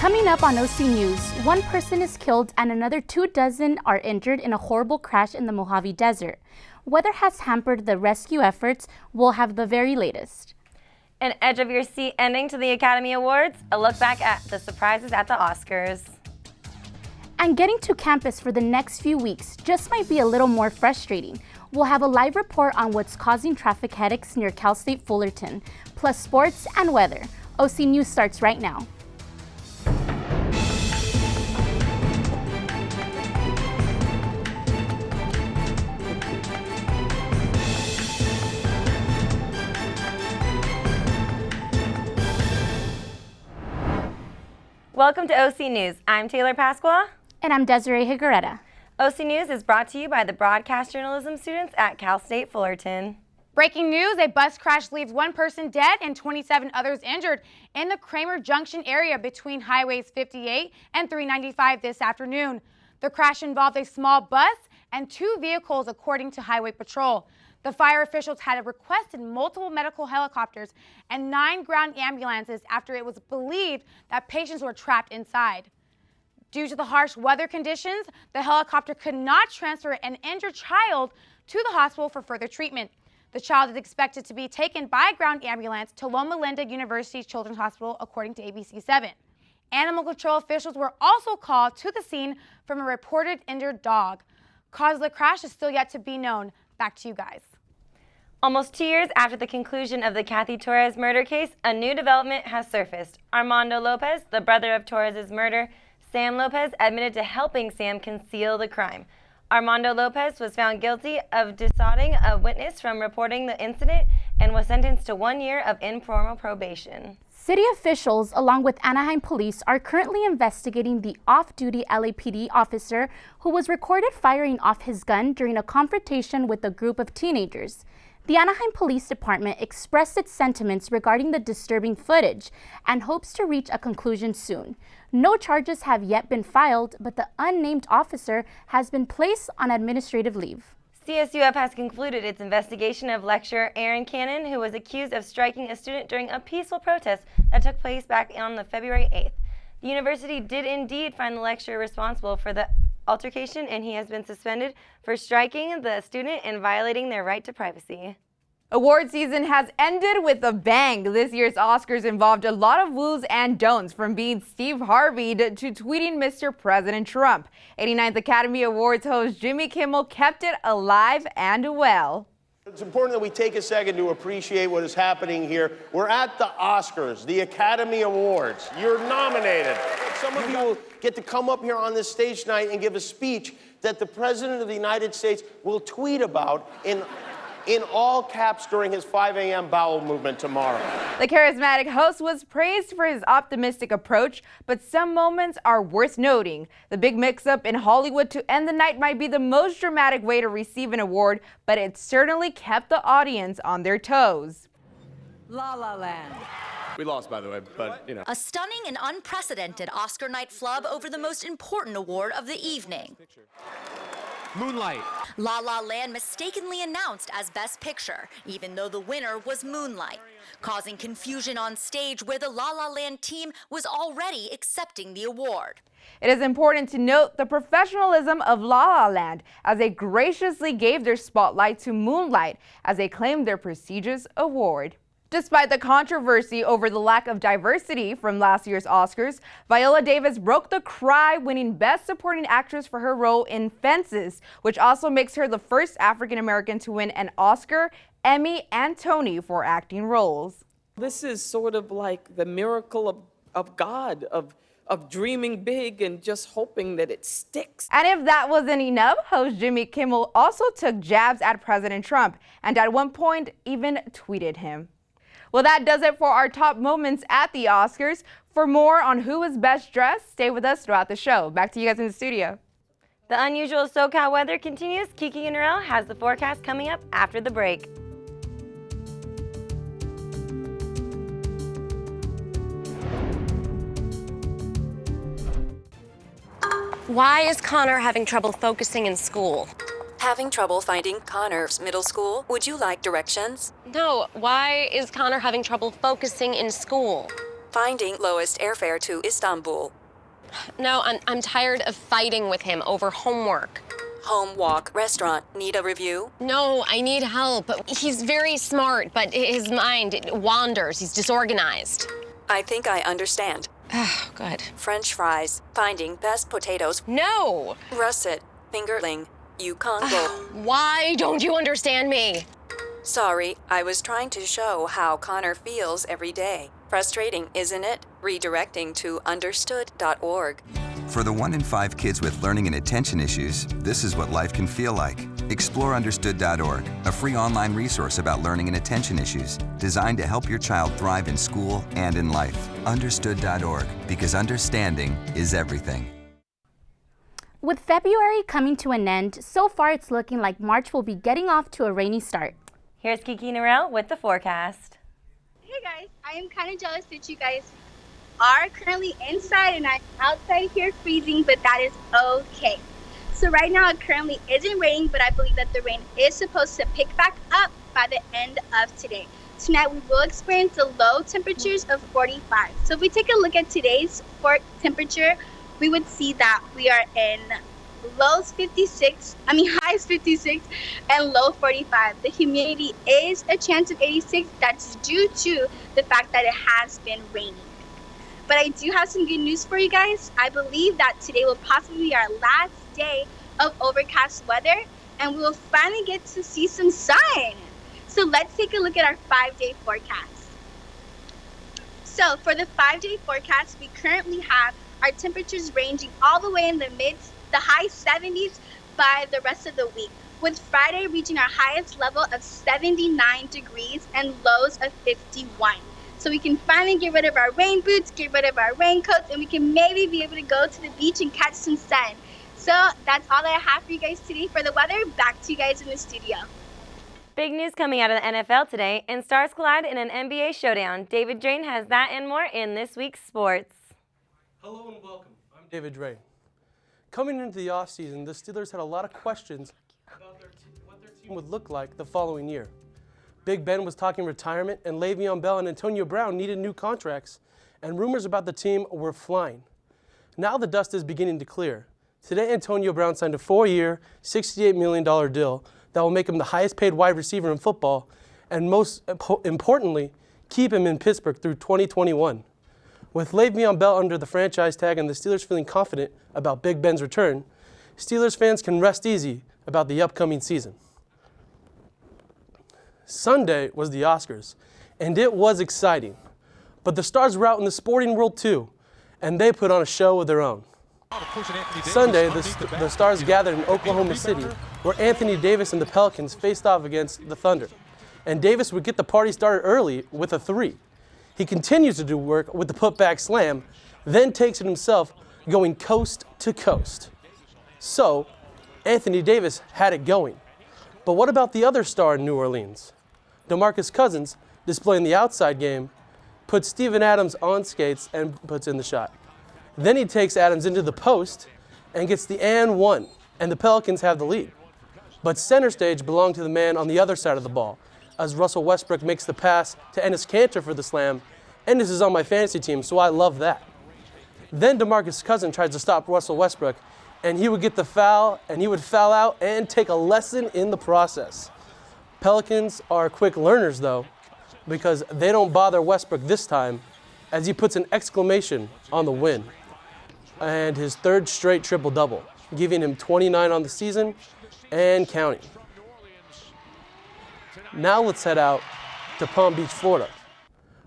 Coming up on OC News, one person is killed and another 24 are injured in a horrible crash in the Mojave Desert. Weather has hampered the rescue efforts. We'll have the very latest. An edge of your seat ending to the Academy Awards, a look back at the surprises at the Oscars. And getting to campus for the next few weeks just might be a little more frustrating. We'll have a live report on what's causing traffic headaches near Cal State Fullerton, plus sports and weather. OC News starts right now. Welcome to OC News. I'm Taylor Pasqua. And I'm Desiree Higuereta. OC News is brought to you by the broadcast journalism students at Cal State Fullerton. Breaking news, a bus crash leaves one person dead and 27 others injured in the Kramer Junction area between highways 58 and 395 this afternoon. The crash involved a small bus and two vehicles, according to Highway Patrol. The fire officials had requested multiple medical helicopters and 9 ground ambulances after it was believed that patients were trapped inside. Due to the harsh weather conditions, the helicopter could not transfer an injured child to the hospital for further treatment. The child is expected to be taken by ground ambulance to Loma Linda University Children's Hospital, according to ABC7. Animal control officials were also called to the scene from a reported injured dog. Cause of the crash is still yet to be known. Back to you guys. Almost 2 years after the conclusion of the Kathy Torres murder case, a new development has surfaced. Armando Lopez, the brother of Torres' murder, Sam Lopez, admitted to helping Sam conceal the crime. Armando Lopez was found guilty of dissuading a witness from reporting the incident and was sentenced to 1 year of informal probation. City officials, along with Anaheim Police, are currently investigating the off-duty LAPD officer who was recorded firing off his gun during a confrontation with a group of teenagers. The Anaheim Police Department expressed its sentiments regarding the disturbing footage and hopes to reach a conclusion soon. No charges have yet been filed, but the unnamed officer has been placed on administrative leave. CSUF has concluded its investigation of lecturer Aaron Cannon, who was accused of striking a student during a peaceful protest that took place back on the February 8th. The university did indeed find the lecturer responsible for the altercation, and he has been suspended for striking the student and violating their right to privacy. Award season has ended with a bang. This year's Oscars involved a lot of woos and don'ts, from being Steve Harvey to tweeting Mr. President Trump. 89th Academy Awards host Jimmy Kimmel kept it alive and well. It's important that we take a second to appreciate what is happening here. We're at the Oscars, the Academy Awards. You're nominated. Some of you will get to come up here on this stage tonight and give a speech that the President of the United States will tweet about in all caps during his 5 a.m. bowel movement tomorrow. The charismatic host was praised for his optimistic approach, but some moments are worth noting. The big mix-up in Hollywood to end the night might be the most dramatic way to receive an award, but it certainly kept the audience on their toes. La La Land. We lost, by the way, but, you know. A stunning and unprecedented Oscar night flub over the most important award of the evening. Moonlight. La La Land mistakenly announced as Best Picture, even though the winner was Moonlight, causing confusion on stage where the La La Land team was already accepting the award. It is important to note the professionalism of La La Land, as they graciously gave their spotlight to Moonlight as they claimed their prestigious award. Despite the controversy over the lack of diversity from last year's Oscars, Viola Davis broke the cry, winning Best Supporting Actress for her role in Fences, which also makes her the first African American to win an Oscar, Emmy, and Tony for acting roles. This is sort of like the miracle of God, of dreaming big and just hoping that it sticks. And if that wasn't enough, host Jimmy Kimmel also took jabs at President Trump and at one point even tweeted him. Well, that does it for our top moments at the Oscars. For more on who was best dressed, stay with us throughout the show. Back to you guys in the studio. The unusual SoCal weather continues. Kiki and Narelle has the forecast coming up after the break. Why is Connor having trouble focusing in school? Having trouble finding Connor's middle school? Would you like directions? No, why is Connor having trouble focusing in school? finding lowest airfare to Istanbul. No, I'm tired of fighting with him over homework. Home walk restaurant, need a review? No, I need help. He's very smart, but his mind wanders. He's disorganized. I think I understand. Oh, good. French fries, finding best potatoes. No! Russet, fingerling, Yukon Bowl. Why don't you understand me? Sorry, I was trying to show how Connor feels every day. Frustrating, isn't it? Redirecting to understood.org. For the 1 in 5 kids with learning and attention issues, this is what life can feel like. Explore understood.org, a free online resource about learning and attention issues, designed to help your child thrive in school and in life. Understood.org, because understanding is everything. With February coming to an end, so far it's looking like March will be getting off to a rainy start. Here's Kiki Norell with the forecast. Hey guys, I am kind of jealous that you guys are currently inside and I'm outside here freezing, but that is okay. So right now it currently isn't raining, but I believe that the rain is supposed to pick back up by the end of today. Tonight we will experience the low temperatures of 45. So if we take a look at today's temperature, we would see that we are in highs 56 and low 45. The humidity is a chance of 86. That's due to the fact that it has been raining. But I do have some good news for you guys. I believe that today will possibly be our last day of overcast weather and we will finally get to see some sun. So let's take a look at our 5-day forecast. So for the 5-day forecast, we currently have our temperatures ranging all the way in the high 70s by the rest of the week, with Friday reaching our highest level of 79 degrees and lows of 51. So we can finally get rid of our rain boots, get rid of our raincoats, and we can maybe be able to go to the beach and catch some sun. So that's all that I have for you guys today for the weather. Back to you guys in the studio. Big news coming out of the NFL today, and stars collide in an NBA showdown. David Drain has that and more in this week's sports. Hello and welcome. I'm David Drain. Coming into the offseason, the Steelers had a lot of questions about what their team would look like the following year. Big Ben was talking retirement, and Le'Veon Bell and Antonio Brown needed new contracts, and rumors about the team were flying. Now the dust is beginning to clear. Today, Antonio Brown signed a 4-year, $68 million deal that will make him the highest paid wide receiver in football, and most importantly, keep him in Pittsburgh through 2021. With Le'Veon Bell under the franchise tag and the Steelers feeling confident about Big Ben's return, Steelers fans can rest easy about the upcoming season. Sunday was the Oscars, and it was exciting. But the stars were out in the sporting world too, and they put on a show of their own. Sunday, the stars gathered in Oklahoma City, where Anthony Davis and the Pelicans faced off against the Thunder. And Davis would get the party started early with a 3. He continues to do work with the putback slam, then takes it himself, going coast to coast. So, Anthony Davis had it going. But what about the other star in New Orleans? DeMarcus Cousins, displaying the outside game, puts Steven Adams on skates and puts in the shot. Then he takes Adams into the post and gets the and one, and the Pelicans have the lead. But center stage belonged to the man on the other side of the ball, as Russell Westbrook makes the pass to Enes Kanter for the slam. Ennis is on my fantasy team, so I love that. Then DeMarcus Cousins tries to stop Russell Westbrook, and he would get the foul, and he would foul out and take a lesson in the process. Pelicans are quick learners, though, because they don't bother Westbrook this time, as he puts an exclamation on the win. And his 3rd straight triple-double, giving him 29 on the season and counting. Now let's head out to Palm Beach, Florida,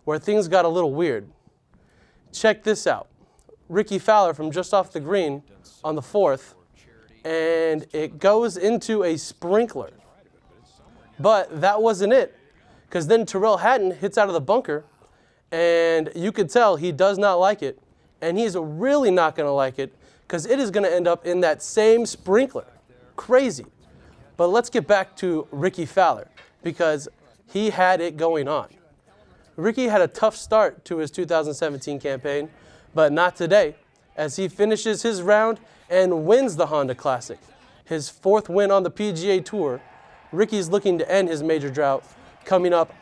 where things got a little weird. Check this out. Ricky Fowler from just off the green on the 4th, and it goes into a sprinkler. But that wasn't it, because then Terrell Hatton hits out of the bunker, and you could tell he does not like it, and he's really not going to like it, because it is going to end up in that same sprinkler. Crazy. But let's get back to Ricky Fowler, because he had it going on. Ricky had a tough start to his 2017 campaign, but not today, as he finishes his round and wins the Honda Classic. His 4th win on the PGA Tour. Ricky's looking to end his major drought coming up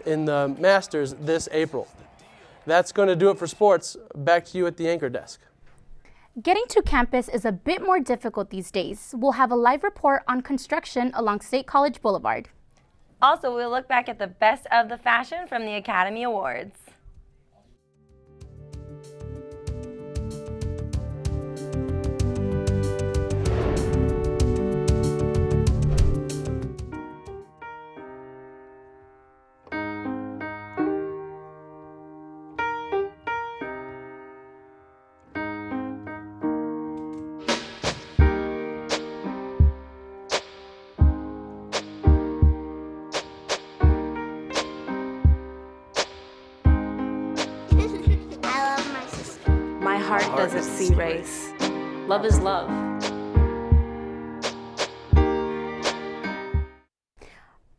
in the Masters this April. That's going to do it for sports. Back to you at the anchor desk. Getting to campus is a bit more difficult these days. We'll have a live report on construction along State College Boulevard. Also, we'll look back at the best of the fashion from the Academy Awards. My heart doesn't see race. Love is love.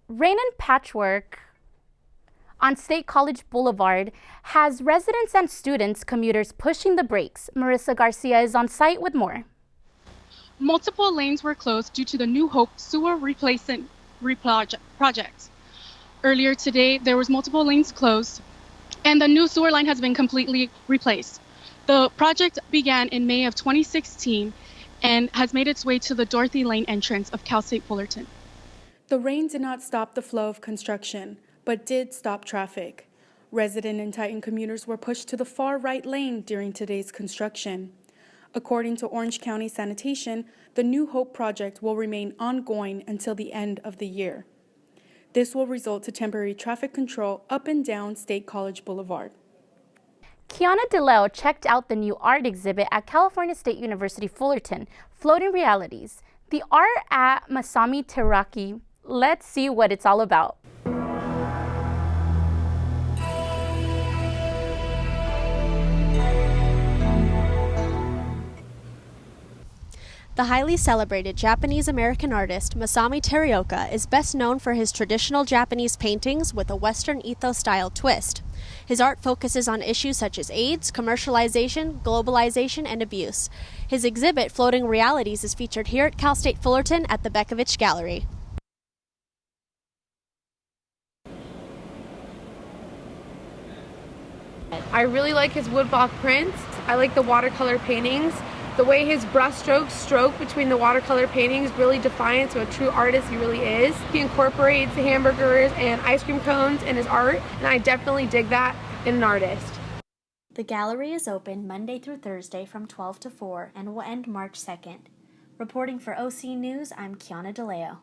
Rain and Patchwork on State College Boulevard has residents and students, commuters pushing the brakes. Marissa Garcia is on site with more. Multiple lanes were closed due to the New Hope sewer replacement project. Earlier today, there was multiple lanes closed, and the new sewer line has been completely replaced. The project began in May of 2016 and has made its way to the Dorothy Lane entrance of Cal State Fullerton. The rain did not stop the flow of construction, but did stop traffic. Resident and Titan commuters were pushed to the far right lane during today's construction. According to Orange County Sanitation, the New Hope project will remain ongoing until the end of the year. This will result to temporary traffic control up and down State College Boulevard. Kiana DeLeo checked out the new art exhibit at California State University Fullerton, Floating Realities. The art at Masami Teraki. Let's see what it's all about. The highly celebrated Japanese-American artist Masami Terioka is best known for his traditional Japanese paintings with a Western ethos-style twist. His art focuses on issues such as AIDS, commercialization, globalization, and abuse. His exhibit, Floating Realities, is featured here at Cal State Fullerton at the Bekovich Gallery. I really like his woodblock prints. I like the watercolor paintings. The way his brushstrokes stroke between the watercolor paintings really define to a true artist he really is. He incorporates hamburgers and ice cream cones in his art, and I definitely dig that in an artist. The gallery is open Monday through Thursday from 12 to 4 and will end March 2nd. Reporting for OC News, I'm Kiana DeLeo.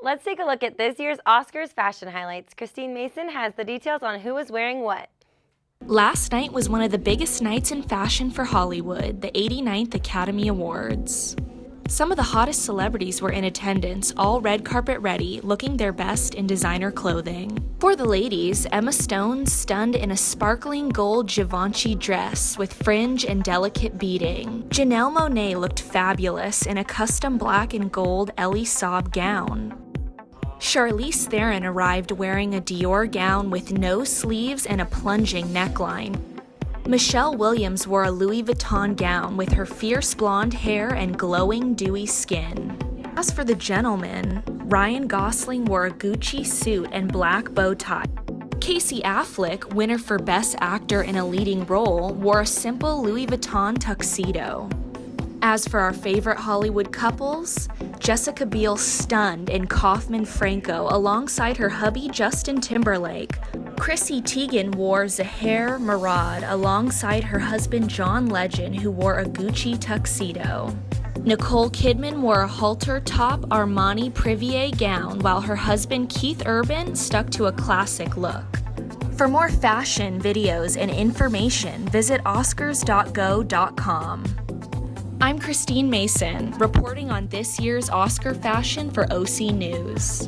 Let's take a look at this year's Oscars fashion highlights. Christine Mason has the details on who was wearing what. Last night was one of the biggest nights in fashion for Hollywood, the 89th Academy Awards. Some of the hottest celebrities were in attendance, all red carpet ready, looking their best in designer clothing. For the ladies, Emma Stone stunned in a sparkling gold Givenchy dress with fringe and delicate beading. Janelle Monáe looked fabulous in a custom black and gold Elie Saab gown. Charlize Theron arrived wearing a Dior gown with no sleeves and a plunging neckline. Michelle Williams wore a Louis Vuitton gown with her fierce blonde hair and glowing dewy skin. As for the gentlemen, Ryan Gosling wore a Gucci suit and black bow tie. Casey Affleck, winner for Best Actor in a Leading Role, wore a simple Louis Vuitton tuxedo. As for our favorite Hollywood couples, Jessica Biel stunned in Kaufman Franco alongside her hubby Justin Timberlake. Chrissy Teigen wore Zaher Murad alongside her husband John Legend, who wore a Gucci tuxedo. Nicole Kidman wore a halter top Armani Privier gown, while her husband Keith Urban stuck to a classic look. For more fashion, videos, and information, visit oscars.go.com. I'm Christine Mason, reporting on this year's Oscar fashion for OC News.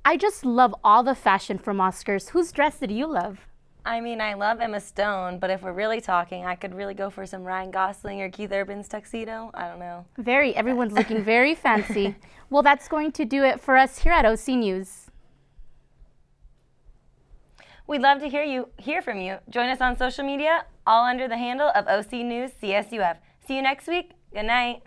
I just love all the fashion from Oscars. Whose dress did you love? I mean, I love Emma Stone, but if we're really talking, I could really go for some Ryan Gosling or Keith Urban's tuxedo. I don't know. Everyone's looking very fancy. Well, that's going to do it for us here at OC News. We'd love to hear from you. Join us on social media, all under the handle of OC News CSUF. See you next week. Good night.